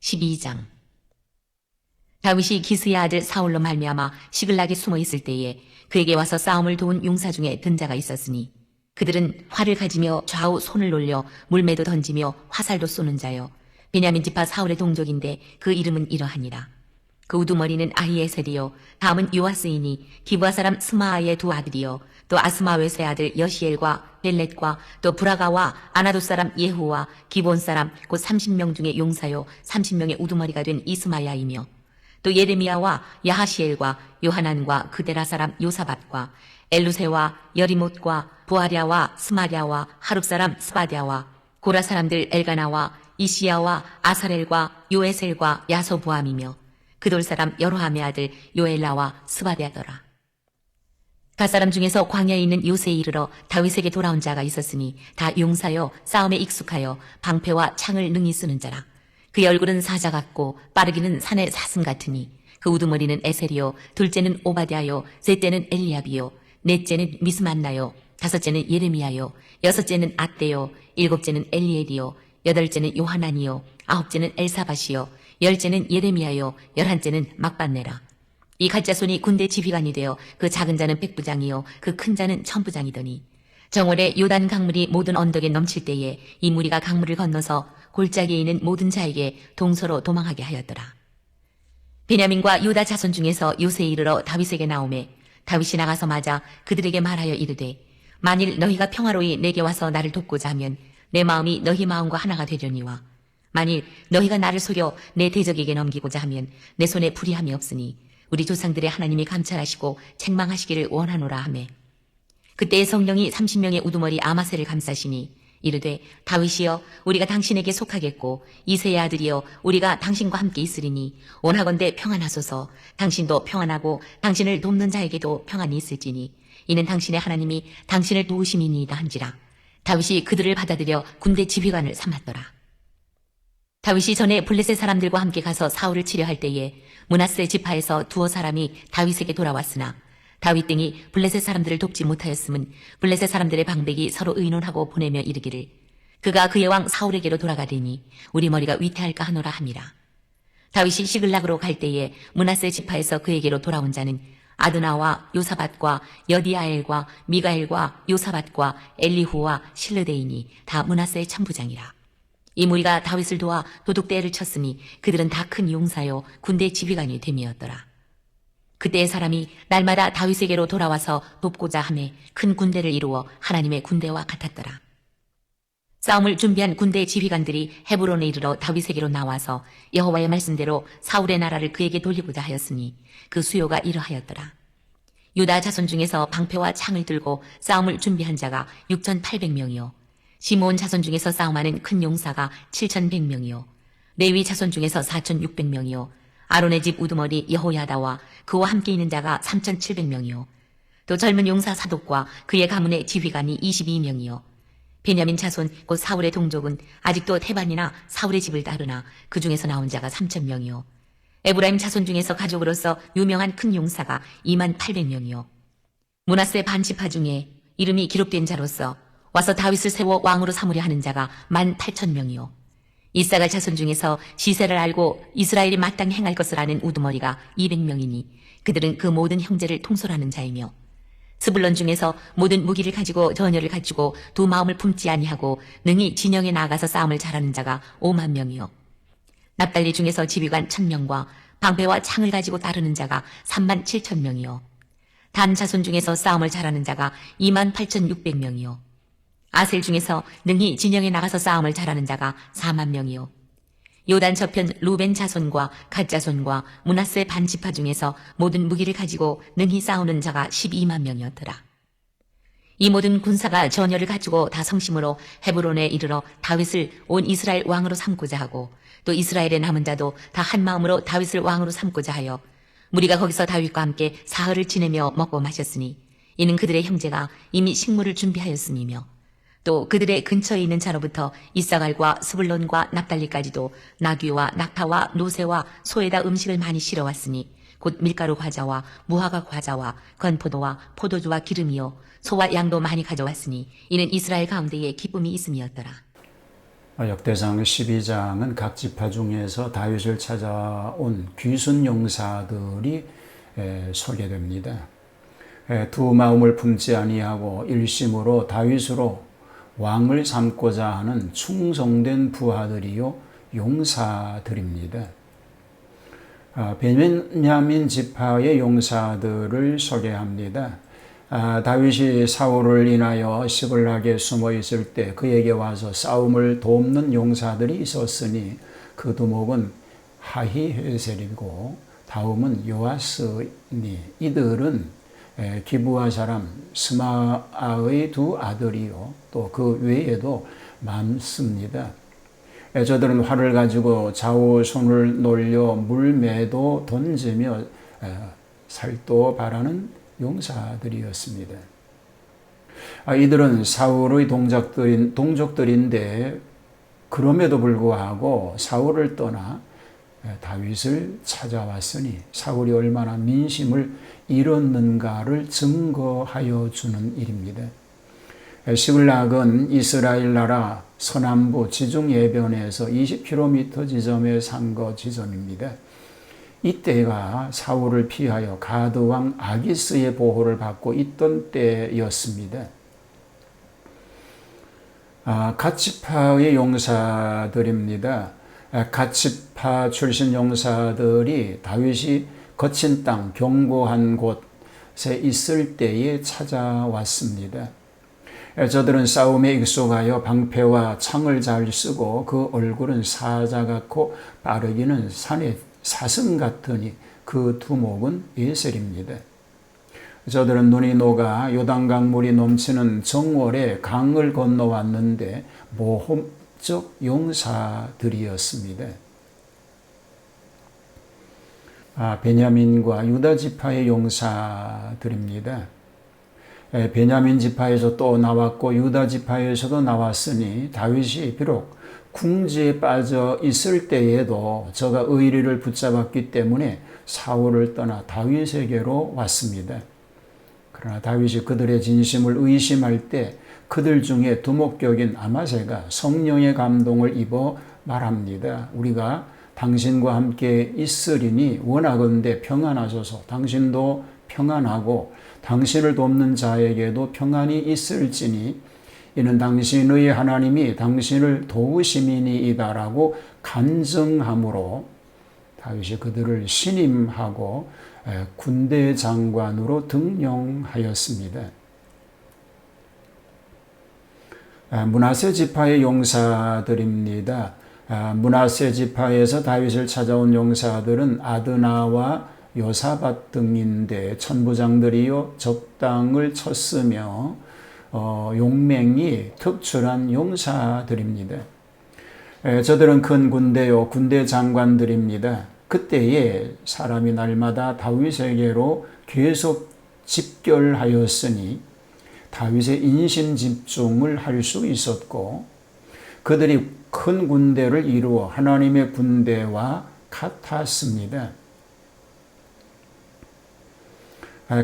12장. 다윗이 기스의 아들 사울로 말미암아 시글락에 숨어 있을 때에 그에게 와서 싸움을 도운 용사 중에 든 자가 있었으니 그들은 활을 가지며 좌우 손을 놀려 물매도 던지며 화살도 쏘는 자요 베냐민 지파 사울의 동족인데 그 이름은 이러하니라. 그 우두머리는 아히에셀이요 다음은 요아스이니 기브아 사람 스마아의 두 아들이요 또 아스마웨스의 아들 여시엘과 벨렛과 또 브라가와 아나도 사람 예후와 기본 사람 곧 30명 중에 용사요 30명의 우두머리가 된 이스마야이며 또 예레미야와 야하시엘과 요하난과 그데라 사람 요사밧과 엘루세와 여리못과 부아랴와 스마랴와 하룹 사람 스바랴와 고라 사람들 엘가나와 이시야와 아사렐과 요에셀과 야소부암이며 그돌 사람 여로함의 아들 요엘라와 스바랴더라. 갓사람 중에서 광야에 있는 요새에 이르러 다윗에게 돌아온 자가 있었으니 다 용사여 싸움에 익숙하여 방패와 창을 능히 쓰는 자라. 그의 얼굴은 사자 같고 빠르기는 산의 사슴 같으니 그 우두머리는 에셀이요 둘째는 오바댜요 셋째는 엘리압이요 넷째는 미스만나요 다섯째는 예레미야요 여섯째는 앗대요 일곱째는 엘리엘이요 여덟째는 요하난이요 아홉째는 엘사밧이요 열째는 예레미야요 열한째는 막반네라. 이 가짜손이 군대 지휘관이 되어 그 작은 자는 백부장이요 그 큰 자는 천부장이더니 정월에 요단 강물이 모든 언덕에 넘칠 때에 이 무리가 강물을 건너서 골짜기에 있는 모든 자에게 동서로 도망하게 하였더라. 베냐민과 유다 자손 중에서 요새에 이르러 다윗에게 나오매 다윗이 나가서 맞아 그들에게 말하여 이르되 만일 너희가 평화로이 내게 와서 나를 돕고자 하면 내 마음이 너희 마음과 하나가 되려니와 만일 너희가 나를 속여 내 대적에게 넘기고자 하면 내 손에 불의함이 없으니 우리 조상들의 하나님이 감찰하시고 책망하시기를 원하노라 하매 그때 성령이 30명의 우두머리 아마세를 감싸시니 이르되 다윗이여 우리가 당신에게 속하겠고 이새의 아들이여 우리가 당신과 함께 있으리니 원하건대 평안하소서. 당신도 평안하고 당신을 돕는 자에게도 평안이 있을지니 이는 당신의 하나님이 당신을 도우심이니이다 한지라. 다윗이 그들을 받아들여 군대 지휘관을 삼았더라. 다윗이 전에 블레셋 사람들과 함께 가서 사울을 치려할 때에 므낫세 지파에서 두어 사람이 다윗에게 돌아왔으나 다윗 등이 블레셋 사람들을 돕지 못하였음은 블레셋 사람들의 방백이 서로 의논하고 보내며 이르기를 그가 그의 왕 사울에게로 돌아가리니 우리 머리가 위태할까 하노라 함이라. 다윗이 시글락으로 갈 때에 므낫세 지파에서 그에게로 돌아온 자는 아드나와 요사밧과 여디아엘과 미가엘과 요사밧과 엘리후와 실르데이니 다 므낫세의 천부장이라. 이 무리가 다윗을 도와 도둑대를 쳤으니 그들은 다 큰 용사요 군대 지휘관이 됨이었더라. 그때의 사람이 날마다 다윗에게로 돌아와서 돕고자 하매 큰 군대를 이루어 하나님의 군대와 같았더라. 싸움을 준비한 군대 지휘관들이 헤브론에 이르러 다윗에게로 나와서 여호와의 말씀대로 사울의 나라를 그에게 돌리고자 하였으니 그 수요가 이러하였더라. 유다 자손 중에서 방패와 창을 들고 싸움을 준비한 자가 6,800명이요 시므온 자손 중에서 싸움하는 큰 용사가 7,100명이요 레위 자손 중에서 4,600명이요 아론의 집 우두머리 여호야다와 그와 함께 있는 자가 3,700명이요 또 젊은 용사 사독과 그의 가문의 지휘관이 22명이요 베냐민 자손 곧 사울의 동족은 아직도 태반이나 사울의 집을 따르나 그 중에서 나온 자가 3,000명이요 에브라임 자손 중에서 가족으로서 유명한 큰 용사가 28,000명이요 므낫세 반지파 중에 이름이 기록된 자로서 와서 다윗을 세워 왕으로 삼으려 하는 자가 18,000명이요 이사갈 자손 중에서 시세를 알고 이스라엘이 마땅히 행할 것을 아는 우두머리가 200명이니 그들은 그 모든 형제를 통솔하는 자이며 스불론 중에서 모든 무기를 가지고 전열을 갖추고 두 마음을 품지 아니하고 능히 진영에 나가서 싸움을 잘하는 자가 5만 명이요 납달리 중에서 지휘관 1,000명과 방패와 창을 가지고 따르는 자가 37,000명이요 단 자손 중에서 싸움을 잘하는 자가 28,600명이요 아셀 중에서 능히 진영에 나가서 싸움을 잘하는 자가 4만 명이요 요단 저편 루벤 자손과 갓 자손과 므낫세 반지파 중에서 모든 무기를 가지고 능히 싸우는 자가 12만 명이었더라. 이 모든 군사가 전열을 갖추고 다 성심으로 헤브론에 이르러 다윗을 온 이스라엘 왕으로 삼고자 하고 또 이스라엘의 남은 자도 다 한 마음으로 다윗을 왕으로 삼고자 하여 무리가 거기서 다윗과 함께 사흘을 지내며 먹고 마셨으니 이는 그들의 형제가 이미 식물을 준비하였음이며 또 그들의 근처에 있는 자로부터 이사갈과 스불론과 납달리까지도 나귀와 낙타와 노새와 소에다 음식을 많이 실어왔으니 곧 밀가루 과자와 무화과 과자와 건포도와 포도주와 기름이요 소와 양도 많이 가져왔으니 이는 이스라엘 가운데에 기쁨이 있음이었더라. 역대상 12장은 각 지파 중에서 다윗을 찾아온 귀순 용사들이 소개됩니다. 두 마음을 품지 아니하고 일심으로 다윗으로 왕을 삼고자 하는 충성된 부하들이요 용사들입니다. 베냐민 지파의 용사들을 소개합니다. 다윗이 사울을 인하여 시글락에 숨어 있을 때 그에게 와서 싸움을 돕는 용사들이 있었으니 그 두목은 하히헤셀이고 다음은 요아스니 이들은 기브아 사람 스마아의 두 아들이요 또 그 외에도 많습니다. 저들은 활을 가지고 좌우 손을 놀려 물매도 던지며 살도 바라는 용사들이었습니다. 이들은 사울의 동족들인데 그럼에도 불구하고 사울을 떠나 다윗을 찾아왔으니 사울이 얼마나 민심을 잃었는가를 증거하여 주는 일입니다. 시글락은 이스라엘 나라 서남부 지중 해변에서 20km 지점에 산 것 지점입니다. 이때가 사울을 피하여 가드 왕 아기스의 보호를 받고 있던 때였습니다. 갓지파의 용사들입니다. 갓지파 출신 용사들이 다윗이 거친 땅 견고한 곳에 있을 때에 찾아왔습니다. 저들은 싸움에 익숙하여 방패와 창을 잘 쓰고 그 얼굴은 사자 같고 빠르기는 산의 사슴 같으니 그 두목은 예셀입니다. 저들은 눈이 녹아 요단강 물이 넘치는 정월에 강을 건너왔는데 모험적 용사들이었습니다. 베냐민과 유다 지파의 용사들입니다. 베냐민 지파에서 또 나왔고 유다 지파에서도 나왔으니 다윗이 비록 궁지에 빠져 있을 때에도 저가 의리를 붙잡았기 때문에 사울을 떠나 다윗에게로 왔습니다. 그러나 다윗이 그들의 진심을 의심할 때 그들 중에 두목격인 아마새가 성령의 감동을 입어 말합니다. 우리가 당신과 함께 있으리니 원하건대 평안하소서. 당신도 평안하고 당신을 돕는 자에게도 평안이 있을지니 이는 당신의 하나님이 당신을 도우심이니이다라고 간증함으로 다윗이 그들을 신임하고 군대 장관으로 등용하였습니다. 므낫세 지파의 용사들입니다. 므낫세 지파에서 다윗을 찾아온 용사들은 아드나와 요사밧 등인데 천부장들이요 적당을 쳤으며 용맹이 특출한 용사들입니다. 저들은 큰 군대요 군대 장관들입니다. 그때에 사람이 날마다 다윗에게로 계속 집결하였으니 다윗의 인심 집중을 할 수 있었고 그들이 큰 군대를 이루어 하나님의 군대와 같았습니다.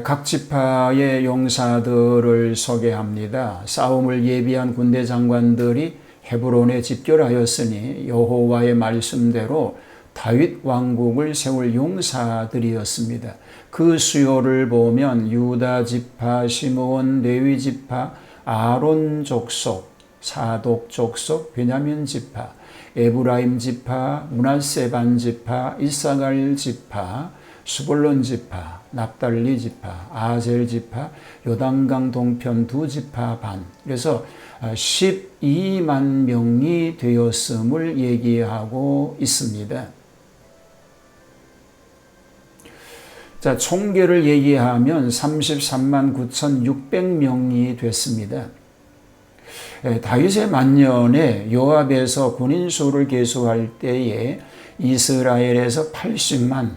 각 지파의 용사들을 소개합니다. 싸움을 예비한 군대 장관들이 헤브론에 집결하였으니 여호와의 말씀대로 다윗 왕국을 세울 용사들이었습니다. 그 수요를 보면 유다 지파, 시므온, 레위 지파, 아론 족속, 사독 족속, 베냐민 지파, 에브라임 지파, 므낫세 반 지파, 이사갈 지파, 스불론 지파, 납달리 지파, 아셀 지파, 요단강 동편 두 지파 반. 그래서 12만 명이 되었음을 얘기하고 있습니다. 자, 총계를 얘기하면 33만 9,600명이 됐습니다. 다윗의 만년에 요압에서 군인 수를 계수할 때에 이스라엘에서 80만,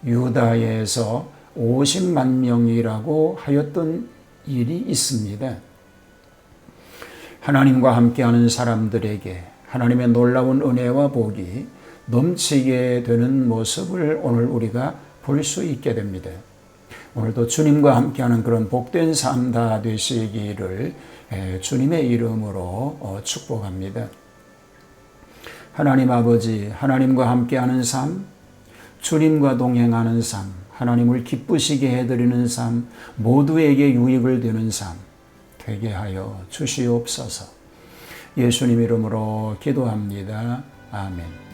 유다에서 50만 명이라고 하였던 일이 있습니다. 하나님과 함께하는 사람들에게 하나님의 놀라운 은혜와 복이 넘치게 되는 모습을 오늘 우리가 볼 수 있게 됩니다. 오늘도 주님과 함께하는 그런 복된 삶 다 되시기를 주님의 이름으로 축복합니다. 하나님 아버지, 하나님과 함께하는 삶, 주님과 동행하는 삶, 하나님을 기쁘시게 해드리는 삶, 모두에게 유익을 되는 삶 되게 하여 주시옵소서. 예수님 이름으로 기도합니다. 아멘.